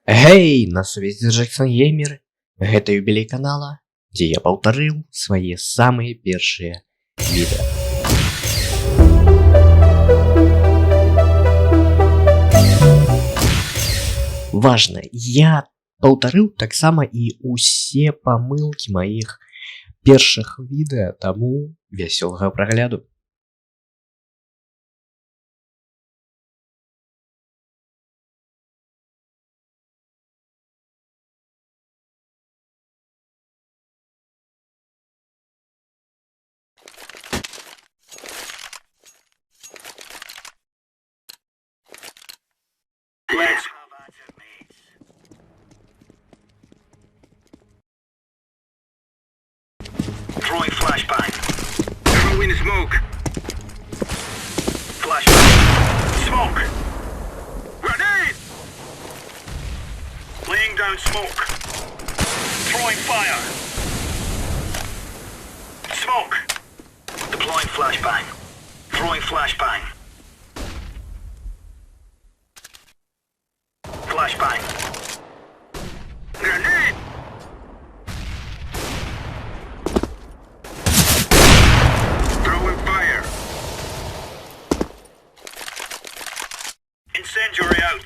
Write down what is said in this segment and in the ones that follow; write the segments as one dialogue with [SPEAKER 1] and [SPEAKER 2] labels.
[SPEAKER 1] Гей, на сувязі Джексон Геймер, гэта юбілей канала, дзе я паўтарыў свае самыя першыя відэа. Важна, я паўтарыў таксама і ўсе памылкі маіх першых відэа, таму вясёлага прагляду.
[SPEAKER 2] Throwing flashbang. Throwing smoke. Flashbang. Smoke. Grenade. Laying down smoke. Throwing fire. Smoke. Deploying flashbang. Throwing flashbang. Flashbang. Grenade. Throwing fire. Incendiary out.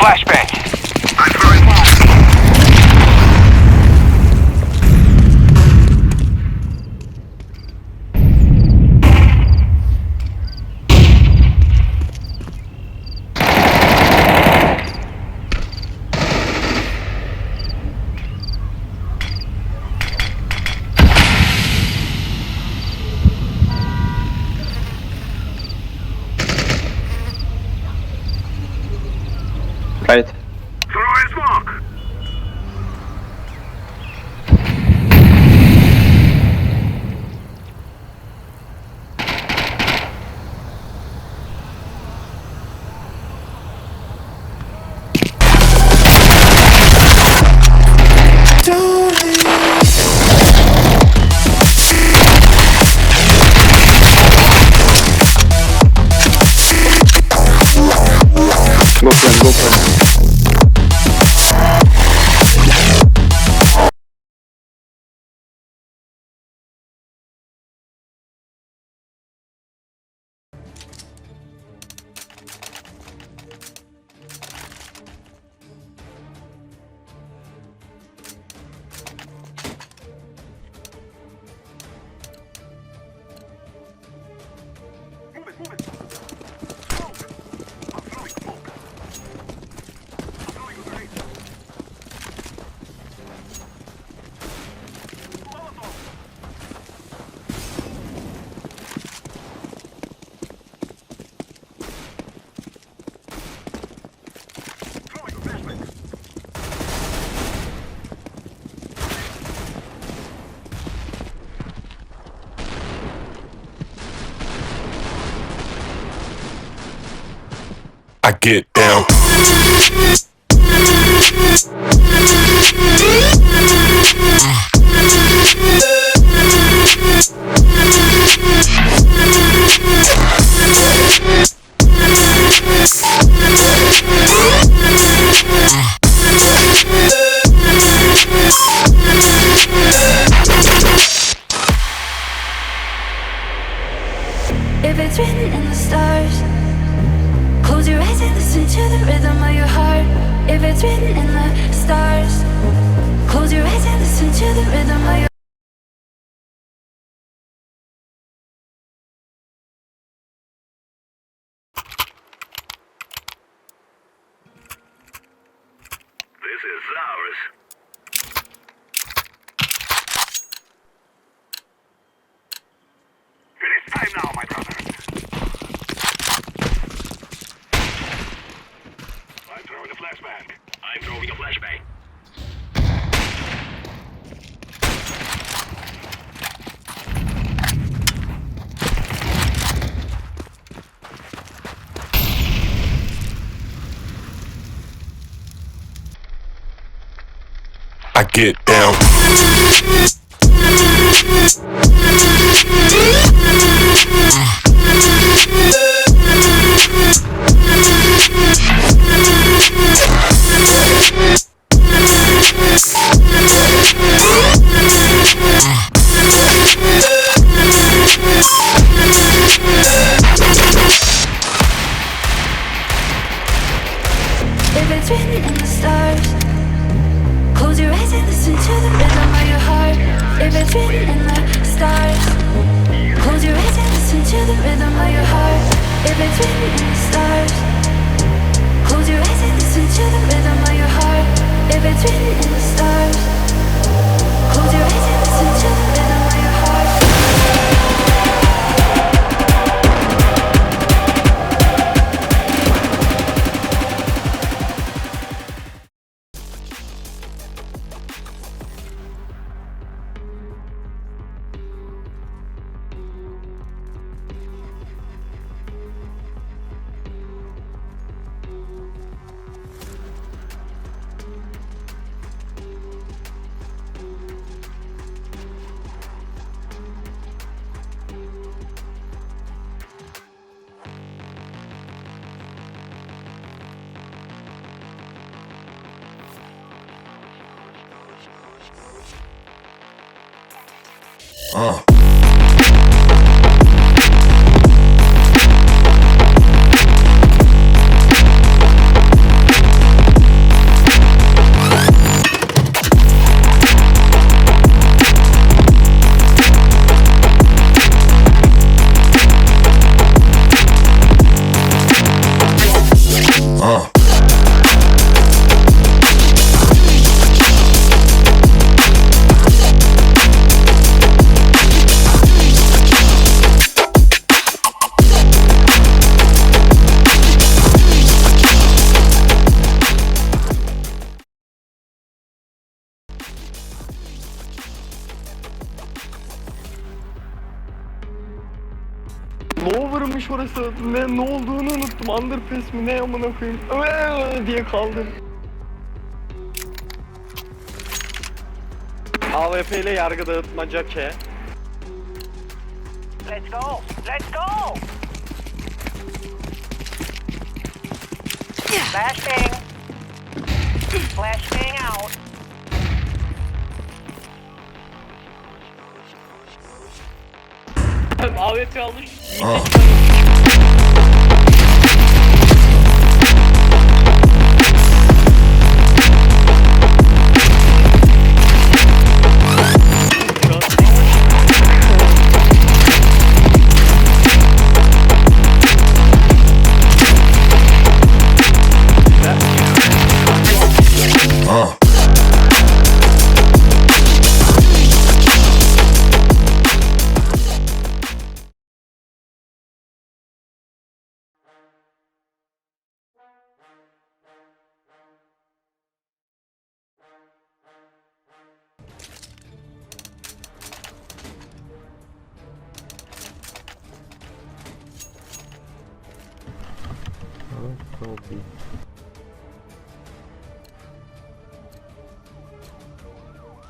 [SPEAKER 2] Flashbang. I'm throwing bomb.
[SPEAKER 3] Right.
[SPEAKER 2] Throwing smoke.
[SPEAKER 3] Go friend, go friend.
[SPEAKER 4] I get down.
[SPEAKER 5] If it's written in the stars, close your eyes and listen to the rhythm of your heart. If it's written in the stars, close your eyes and listen to the rhythm of your
[SPEAKER 2] This is ours.
[SPEAKER 4] get down.
[SPEAKER 5] If it's written in the stars, close your eyes and listen to the rhythm of your heart. If it's written in the stars, close your eyes and listen to the rhythm of your heart. If it's written in the stars, close your eyes and listen to the rhythm of your heart. If it's written in the stars, close your eyes and listen to the rhythm of your heart.
[SPEAKER 3] Lower'mış orası. Ne olduğunu unuttum. Underpass mi ne amına koyayım. Diye kaldım. AWP ile yargı dağıtmaca ke.
[SPEAKER 2] Let's go! Let's go! Flashbang! Flashbang out!
[SPEAKER 3] AWP almış.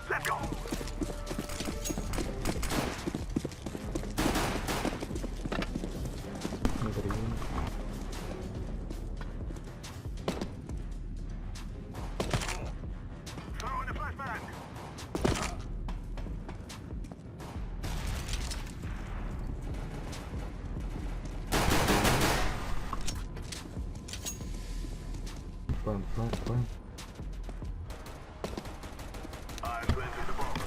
[SPEAKER 2] Let's go! Throwing the flashbang! I've planted the bomb.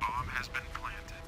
[SPEAKER 2] Bomb has been planted.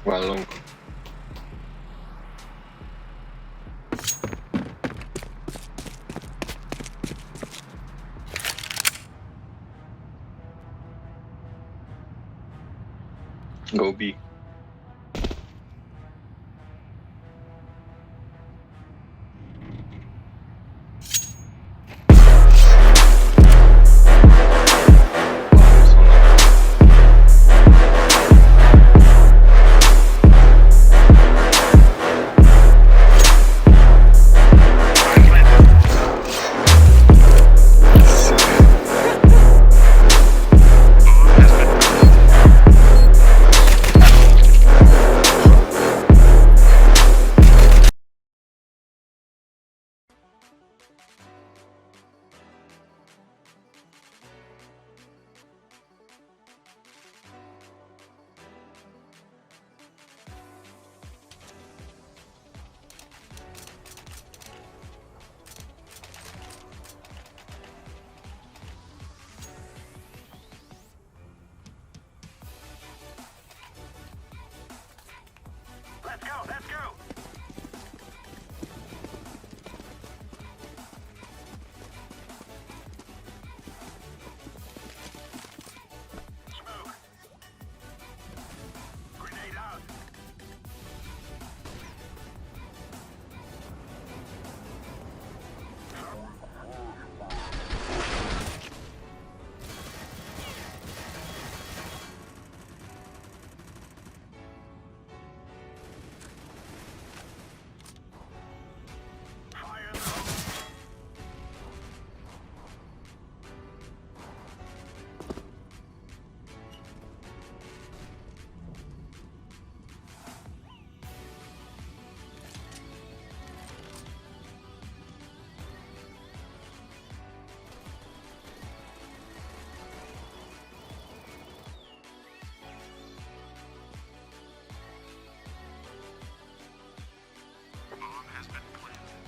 [SPEAKER 3] Валом. Go B.
[SPEAKER 2] Let's go. Smoke. Grenade out. Fire in the hole. Bomb has been planted.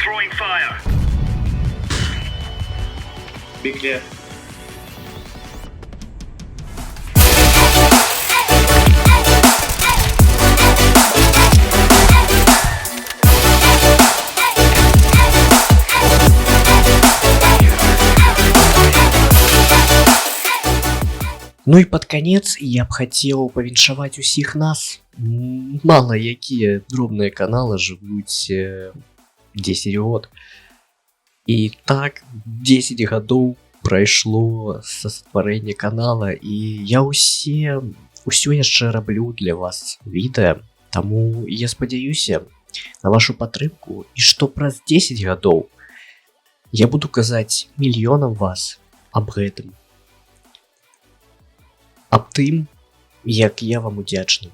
[SPEAKER 2] Throwing fire.
[SPEAKER 3] Be clear.
[SPEAKER 1] Ну і пад канец я б хацеў павіншаваць усіх нас. Мала якія дробныя каналы жывуць 10 год. І так 10 гадоў прайшло са стварэння канала, і я ўсё яшчэ раблю для вас відэа. Таму я спадзяюся на вашу падтрымку, і што праз 10 гадоў я буду казаць мільёнам вас аб гэтым. Аб тым, як я вам удзячны.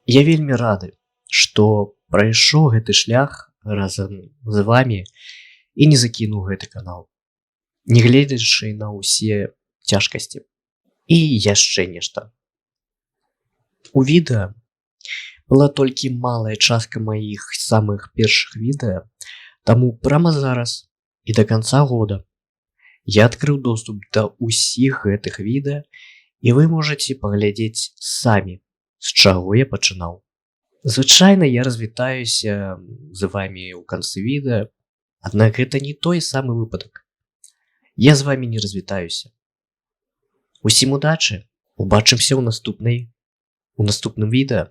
[SPEAKER 1] Я вельмі рады, што прайшоў гэты шлях разам з вамі і не закінуў гэты канал, нягледзячы на ўсе цяжкасці. І яшчэ нешта. У відэа была толькі малая частка маіх самых першых відэа, таму прямо зараз і до конца года я адкрыў доступ да ўсіх гэтых відэа, І вы можаце паглядзець самі, з чаго я пачынаў. Звычайна я развітаюся з вамі ў канцы відэа, аднак гэта не той самы выпадак. Я з вамі не развітаюся. Усім удачы, убачымся ў наступным відэа.